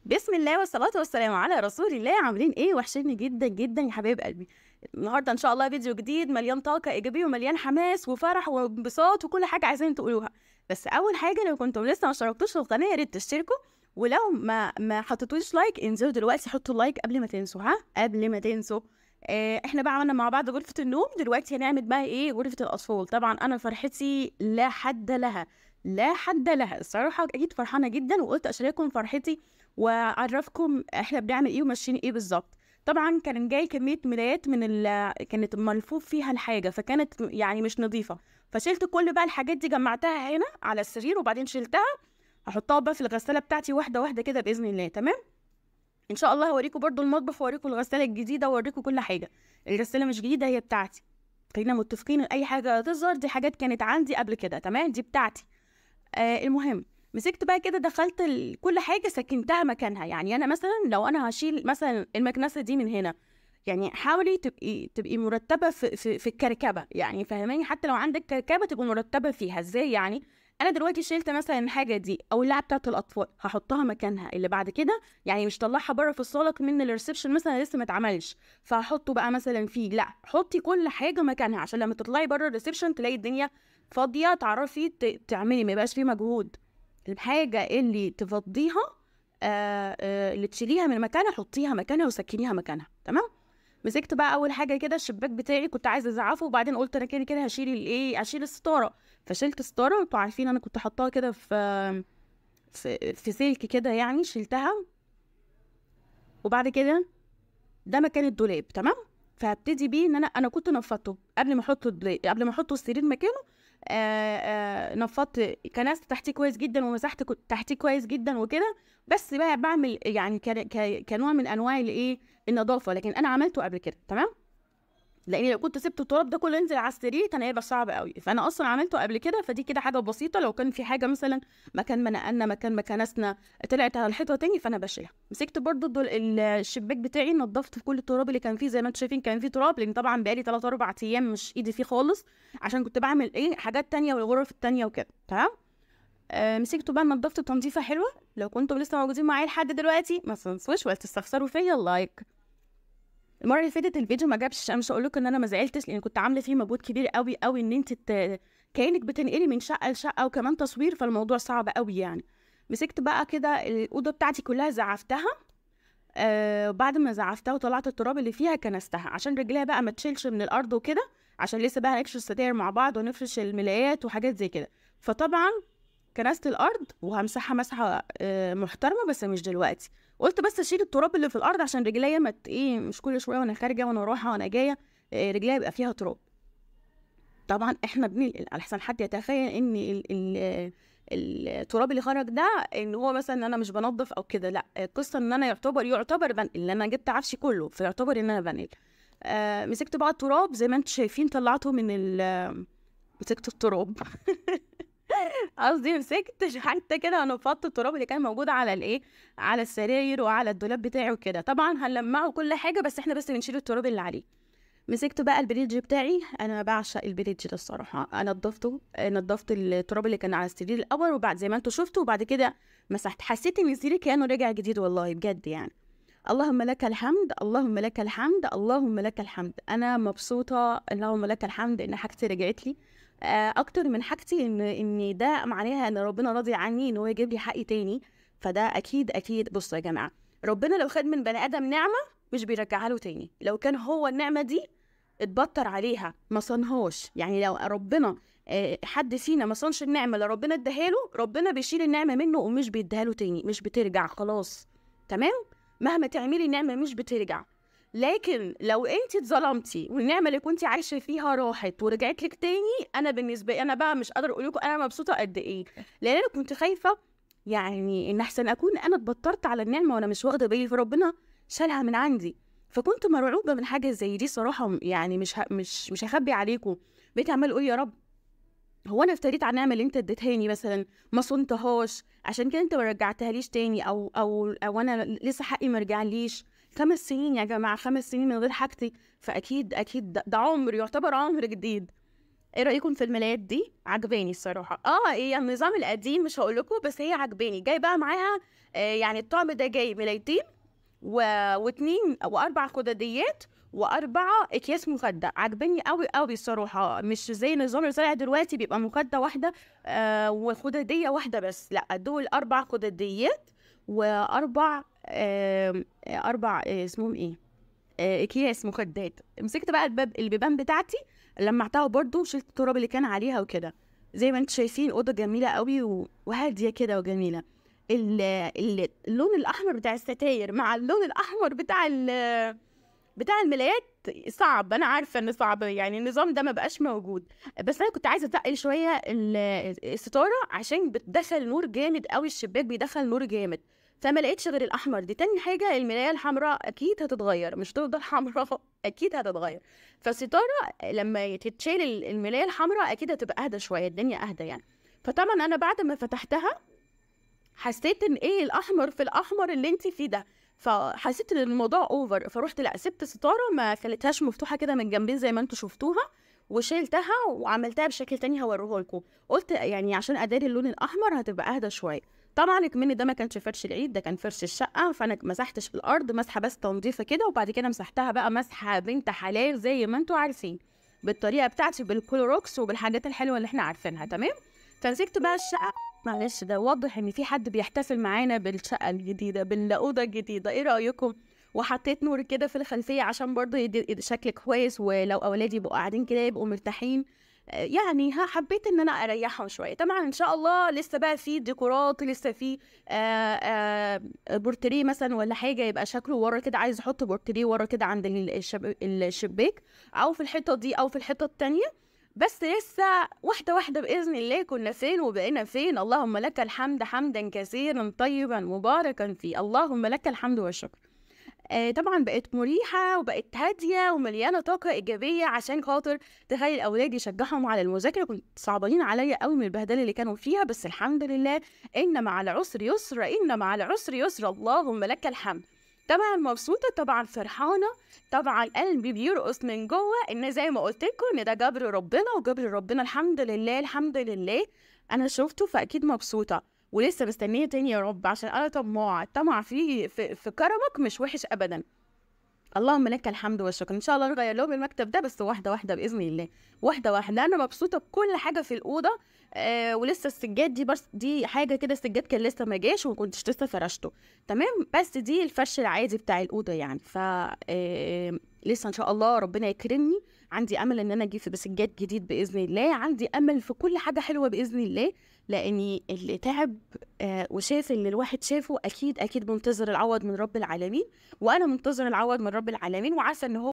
بسم الله والصلاة والسلام على رسول الله. عاملين ايه؟ وحشني جدا جدا يا حبايب قلبي. النهارده ان شاء الله فيديو جديد مليان طاقة ايجابية ومليان حماس وفرح وانبساط وكل حاجة عايزين تقولوها. بس اول حاجة، لو كنتم لسه ما اشتركتوش في القناة يا ريت تشتركوا، ولو ما حطيتوش لايك انزلوا دلوقتي حطوا لايك قبل ما تنسوا، قبل ما تنسوا. احنا بقى عملنا مع بعض غرفة النوم، دلوقتي هنعمل بقى ايه؟ غرفة الاطفال. طبعا انا فرحتي لا حد لها، لا حد لها الصراحة. اكيد فرحانة جدا وقلت اشارككم فرحتي واعرفكم احنا بنعمل ايه وماشيين ايه بالظبط. طبعا كان جاي كميه ملايات كانت ملفوف فيها الحاجه، فكانت يعني مش نظيفه، فشلت كل بقى الحاجات دي، جمعتها هنا على السرير وبعدين شلتها. هحطها بقى في الغساله بتاعتي واحده واحده كده باذن الله. تمام، ان شاء الله هوريكم برضو المطبخ واوريكم الغساله الجديده واوريكم كل حاجه. الغساله مش جديده، هي بتاعتي. خلينا متفقين ان اي حاجه تظهر دي حاجات كانت عندي قبل كده. تمام، دي بتاعتي. المهم، مسكت بقى كده دخلت كل حاجه سكنتها مكانها. يعني انا مثلا لو انا هشيل مثلا المكنسه دي من هنا، يعني حاولي تبقي مرتبه في الكركبه، يعني فاهماني؟ حتى لو عندك كركبه تبقى مرتبه فيها. ازاي يعني؟ انا دلوقتي شلت مثلا الحاجه دي او اللعبه بتاعت الاطفال، هحطها مكانها اللي بعد كده. يعني مش طلعها بره في الصاله من الريسبشن مثلا لسه ما اتعملش، فهحطه بقى مثلا فيه. لا، حطي كل حاجه مكانها عشان لما تطلعي بره الريسبشن تلاقي الدنيا فاضيه، تعرفي تعملي، ما يبقاش فيه مجهود. الحاجه اللي تفضيها اللي تشيليها من مكانها حطيها مكانها وسكنيها مكانها. تمام. مسكت بقى اول حاجه كده الشباك بتاعي، كنت عايزه ازعفه، وبعدين قلت انا كده كده هشيل الايه، هشيل الستاره. فشلت ستاره، انتوا عارفين انا كنت حطاها كده في سلك كده، يعني شلتها. وبعد كده ده مكان الدولاب. تمام، فهبتدي بيه ان انا كنت نفضته قبل ما احط الدولاب، قبل ما احط السرير مكانه. نفضت، كنست تحتيه كويس جدا ومسحت تحتيه كويس جدا وكده. بس بقى بعمل يعني كنوع من انواع الايه، النظافه، لكن انا عملته قبل كده. تمام، لان لو كنت سبت التراب ده كله ينزل على السرير كان هيبقى صعب قوي، فانا اصلا عملته قبل كده. فدي كده حاجه بسيطه، لو كان في حاجه مثلا مكان ما نقلنا، مكان ما كنسنا طلعت على الحيطه تاني فانا بشيلها. مسكت برضو الشباك بتاعي، نضفت كل التراب اللي كان فيه. زي ما انتم شايفين كان فيه تراب، لان طبعا بقالي 3 4 ايام مش ايدي فيه خالص، عشان كنت بعمل ايه، حاجات تانية والغرف التانية وكده. تمام. مسكته بقى نضفته تنظيفه حلوه. لو كنتم لسه موجودين معايا لحد دلوقتي ما تنسوش ولا تستخسروا فيا اللايك. المره اللي فاتت الفيديو ما جابش، انا مش هقول لكم ان انا ما زعلتش، لان كنت عامله فيه مجهود كبير قوي قوي، ان انت كانك بتنقلي من شقه لشقه وكمان تصوير، فالموضوع صعب قوي يعني. مسكت بقى كده الاوضه بتاعتي كلها زعفتها. وبعد ما زعفتها وطلعت التراب اللي فيها كنستها عشان رجليها بقى ما تشيلش من الارض وكده، عشان لسه بقى هنكشف الستاير مع بعض ونفرش الملايات وحاجات زي كده. فطبعا كنست الارض وهمسحها مسحه محترمه، بس مش دلوقتي. قلت بس اشيل التراب اللي في الارض عشان رجليا ما ايه، مش كل شويه وانا خارجه وانا رايحه وانا جايه رجليا يبقى فيها تراب. طبعا احنا بننقل على حسن حد يتخيل ان التراب اللي خرج ده ان هو مثلا انا مش بنظف او كده. لا، القصه ان انا يعتبر بنقل، لان انا جبت عفشي كله فيعتبر ان انا بنقل. مسكت بقى التراب زي ما انتم شايفين، طلعته مسكت التراب قصدي مسكت حتى كده نفضت التراب اللي كان موجود على الايه، على السراير وعلى الدولاب بتاعي وكده. طبعا هنلمعه كل حاجه، بس احنا بس بنشيل التراب اللي عليه. مسكت بقى البريدج بتاعي، انا بعشق البريدج ده الصراحه. انا نضفت التراب اللي كان على السرير الاول، وبعد زي ما انتم شفتوا، وبعد كده مسحت. حسيت ان السرير كانه رجع جديد والله بجد يعني. اللهم لك الحمد، اللهم لك الحمد، اللهم لك الحمد. انا مبسوطه، اللهم لك الحمد ان حاجتي رجعت لي. اكتر من حاجتي ان ده معناها ان ربنا راضي عني، ان هو يجيب لي حقي تاني. فده اكيد اكيد. بصوا يا جماعه، ربنا لو خد من بني ادم نعمه مش بيرجعها له تاني. لو كان هو النعمه دي اتبطر عليها ما صنهاش، يعني لو ربنا حد فينا ما صنش النعمه اللي ربنا اداها له، ربنا بيشيل النعمه منه ومش بيديها له تاني، مش بترجع خلاص. تمام، مهما تعملي النعمه مش بترجع. لكن لو انت اتظلمتي والنعمه اللي كنتي عايشه فيها راحت ورجعت لك تاني، انا بالنسبه لي انا بقى مش قادره اقول لكم انا مبسوطه قد ايه. لان انا كنت خايفه يعني ان احسن اكون انا اتبطرت على النعمه وانا مش واخده بالي، فربنا شالها من عندي. فكنت مرعوبه من حاجه زي دي صراحه، يعني مش هخبي عليكم. بقيت عمال اقول يا رب، هو انا افتريت على النعمه اللي انت اديتهاني مثلا ما صنتهاش، عشان كده انت ما رجعتهاليش تاني، او انا لسه حقي ما رجعليش. 5 سنين يا جماعه، 5 سنين من غير حاجتي، فاكيد اكيد ده عمر، يعتبر عمر جديد. ايه رايكم في الملايات دي؟ عجباني الصراحه. هي النظام القديم مش هقول لكم، بس هي عجباني. جاي بقى معاها يعني الطعم ده جاي ملايتين واتنين واربع خداديات واربعه اكياس مخده. عجباني قوي قوي الصراحه، مش زي النظام اللي طالع دلوقتي بيبقى مخده واحده وخداديه واحده بس. لا، دول اربع خداديات واربع اربع اسمهم ايه، اكياس مخدات. مسكت بقى البيبان بتاعتي، لمعتها برضو، شلت التراب اللي كان عليها وكده. زي ما انتم شايفين اوضه جميله قوي وهاديه كده وجميله. اللون الاحمر بتاع الستاير مع اللون الاحمر بتاع الملايات صعب. انا عارفه انه صعب، يعني النظام ده ما بقاش موجود. بس انا كنت عايزه اتقل شويه الستاره عشان بتدخل نور جامد قوي، الشباك بيدخل نور جامد، فما لقيتش غير الاحمر دي. تاني حاجه الملايه الحمراء اكيد هتتغير، مش تفضل حمراء اكيد هتتغير. فالستاره لما تتشيل الملايه الحمراء اكيد هتبقى اهدى شويه، الدنيا اهدى يعني. فطبعا انا بعد ما فتحتها حسيت ان ايه الاحمر في الاحمر اللي انت فيه ده، فحسيت ان الموضوع اوفر، فروحت لا سبت ستاره ما خليتهاش مفتوحه كده من جنبين زي ما انتم شفتوها، وشيلتها وعملتها بشكل تاني هوريه لكم. قلت يعني عشان اداري اللون الاحمر هتبقى اهدى شويه. طبعا كمان ده ما كانش فرش العيد، ده كان فرش الشقه، فانا مسحتش الارض مسحه بس تنظيفه كده، وبعد كده مسحتها بقى مسحه بنت حلال زي ما انتم عارفين، بالطريقه بتاعتي بالكلوروكس وبالحاجات الحلوه اللي احنا عارفينها. تمام. فمسكت بقى الشقه. معلش ده واضح ان في حد بيحتفل معانا بالشقه الجديده بالاوضه الجديده، ايه رايكم؟ وحطيت نور كده في الخلفيه عشان برضه يدي شكل كويس، ولو اولادي يبقوا قاعدين كده يبقوا مرتاحين. يعني حبيت ان انا اريحهم شويه. طبعا ان شاء الله لسه بقى في ديكورات، لسه في بورتريه مثلا ولا حاجه يبقى شكله ورا كده، عايز احط بورتريه ورا كده عند الشباك، او في الحيطه دي او في الحيطه التانيه. بس لسه واحدة واحدة بإذن الله. كنا فين وبقينا فين؟ اللهم لك الحمد حمدا كثيرا طيبا مباركا فيه، اللهم لك الحمد والشكر. طبعا بقت مريحة وبقت هادية ومليانة طاقة إيجابية، عشان خاطر تخلي الأولاد يشجعهم على المذاكرة. كنت صعبانين عليا قوي من البهدلة اللي كانوا فيها، بس الحمد لله إن مع العسر يسر، إن مع العسر يسر، اللهم لك الحمد. طبعا مبسوطة، طبعا فرحانة، طبعا قلبي بيرقص من جوه، ان زي ما قلت لكم ان ده جبر ربنا، وجبر ربنا الحمد لله الحمد لله انا شفته، فاكيد مبسوطة. ولسه مستنية تاني يا رب، عشان انا طماعة. الطمع في كرمك مش وحش ابدا. اللهم لك الحمد والشكر. ان شاء الله نغير لهم المكتب ده، بس واحده واحده باذن الله، واحده واحده. انا مبسوطه بكل حاجه في الاوضه. ولسه السجاد دي، بس دي حاجه كده، السجاد كان لسه ما جاش وما كنتش لسه فرشته تمام، بس دي الفرش العادي بتاع الاوضه يعني. ف لسه ان شاء الله ربنا يكرمني، عندي امل ان انا اجيب في سجاد جديد باذن الله، عندي امل في كل حاجه حلوه باذن الله، لاني اللي تعب وشاف اللي الواحد شافه اكيد اكيد منتظر العوض من رب العالمين، وانا منتظر العوض من رب العالمين، وعارفه ان هو